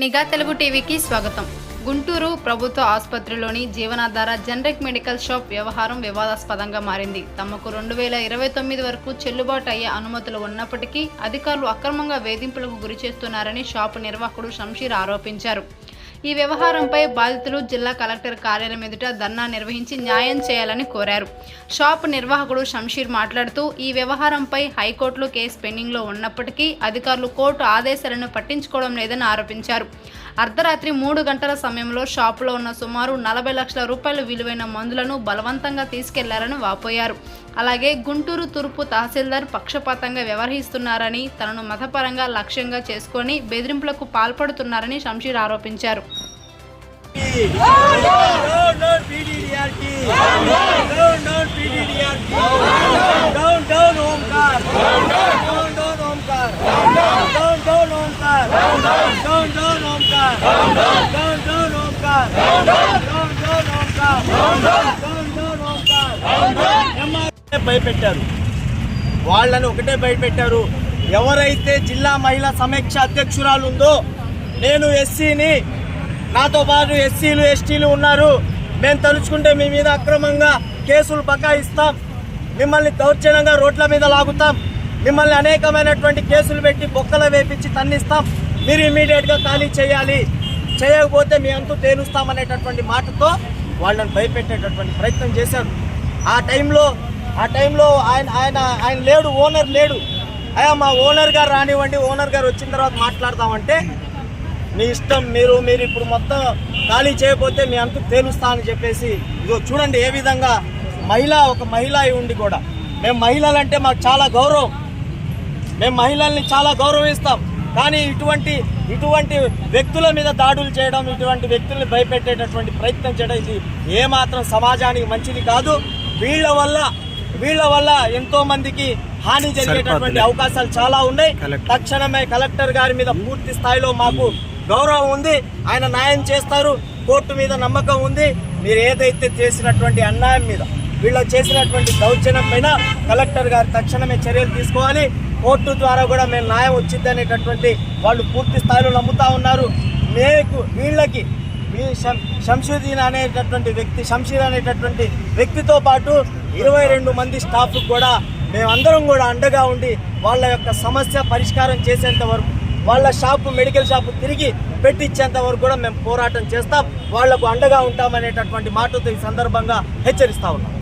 నిఘా తెలుగు టీవీకి స్వాగతం. గుంటూరు ప్రభుత్వ ఆసుపత్రిలోని జీవనాధార జనరిక్ మెడికల్ షాప్ వ్యవహారం వివాదాస్పదంగా మారింది. తమకు 2029 వరకు చెల్లుబాటు అయ్యే అనుమతులు ఉన్నప్పటికీ అధికారులు అక్రమంగా వేధింపులకు గురి చేస్తున్నారని షాపు నిర్వాహకుడు షంషీర్ ఆరోపించారు. ఈ వ్యవహారంపై బాధితులు జిల్లా కలెక్టర్ కార్యాలయం ఎదుట ధర్నా నిర్వహించి న్యాయం చేయాలని కోరారు. షాపు నిర్వాహకుడు షంషీర్ మాట్లాడుతూ, ఈ వ్యవహారంపై హైకోర్టులో కేసు పెండింగ్లో ఉన్నప్పటికీ అధికారులు కోర్టు ఆదేశాలను పట్టించుకోవడం లేదని ఆరోపించారు. అర్ధరాత్రి 3 గంటల సమయంలో షాపులో ఉన్న సుమారు 40 లక్షల రూపాయల విలువైన మందులను బలవంతంగా తీసుకెళ్లారని వాపోయారు. అలాగే గుంటూరు తూర్పు తహసీల్దార్ పక్షపాతంగా వ్యవహరిస్తున్నారని, తనను మతపరంగా లక్ష్యంగా చేసుకొని బెదిరింపులకు పాల్పడుతున్నారని షంషీర్ ఆరోపించారు. భయపెట్టారు, వాళ్ళని ఒకటే భయపెట్టారు. ఎవరైతే జిల్లా మహిళా సమీక్ష అధ్యక్షురాలు ఉందో, నేను ఎస్సీని, నాతో పాటు ఎస్సీలు ఎస్టీలు ఉన్నారు, మేము తలుచుకుంటే మీ మీద అక్రమంగా కేసులు బకాయిస్తాం, మిమ్మల్ని దౌర్జన్యంగా రోడ్ల మీద లాగుతాం, మిమ్మల్ని అనేకమైనటువంటి కేసులు పెట్టి బొక్కలు వేపించి తన్నిస్తాం, మీరు ఇమీడియట్గా ఖాళీ చేయాలి, చేయకపోతే మీ అంతు తేలుస్తామనేటటువంటి మాటతో వాళ్ళని భయపెట్టేటటువంటి ప్రయత్నం చేశారు. ఆ టైంలో ఆయన లేడు, ఓనర్ లేడు. అయ్యా మా ఓనర్ గారు రానివ్వండి, ఓనర్ గారు వచ్చిన తర్వాత మాట్లాడదామంటే మీ ఇష్టం, మీరు ఇప్పుడు మొత్తం ఖాళీ చేయకపోతే మీ అంతు తేలుస్తా అని చెప్పేసి, ఇదో చూడండి ఏ విధంగా ఒక మహిళ అయి ఉండి కూడా, మేము మహిళలంటే మాకు చాలా గౌరవం, మేము మహిళల్ని చాలా గౌరవిస్తాం, కానీ ఇటువంటి వ్యక్తుల మీద దాడులు చేయడం, ఇటువంటి వ్యక్తుల్ని భయపెట్టేటటువంటి ప్రయత్నం చేయడం ఇది ఏమాత్రం సమాజానికి మంచిది కాదు. వీళ్ళ వల్ల ఎంతో మందికి హాని జరిగేటటువంటి అవకాశాలు చాలా ఉన్నాయి. తక్షణమే కలెక్టర్ గారి మీద పూర్తి స్థాయిలో మాకు గౌరవం ఉంది, ఆయన న్యాయం చేస్తారు, కోర్టు మీద నమ్మకం ఉంది. మీరు ఏదైతే చేసినటువంటి అన్యాయం మీద, వీళ్ళు చేసినటువంటి దౌర్జన్యం పైన కలెక్టర్ గారు తక్షణమే చర్యలు తీసుకోవాలి. కోర్టు ద్వారా కూడా మేము న్యాయం వచ్చింది అనేటటువంటి వాళ్ళు పూర్తి స్థాయిలో నమ్ముతా ఉన్నారు. వీళ్ళకి షంషీర్ అనేటటువంటి వ్యక్తితో పాటు 22 మంది స్టాఫ్ కూడా మేమందరం కూడా అండగా ఉండి వాళ్ళ యొక్క సమస్య పరిష్కారం చేసేంత వరకు, వాళ్ళ మెడికల్ షాపు తిరిగి పెట్టించేంత వరకు కూడా మేము పోరాటం చేస్తాం, వాళ్లకు అండగా ఉంటామనేటటువంటి మాటతో ఈ సందర్భంగా హెచ్చరిస్తా ఉన్నాం.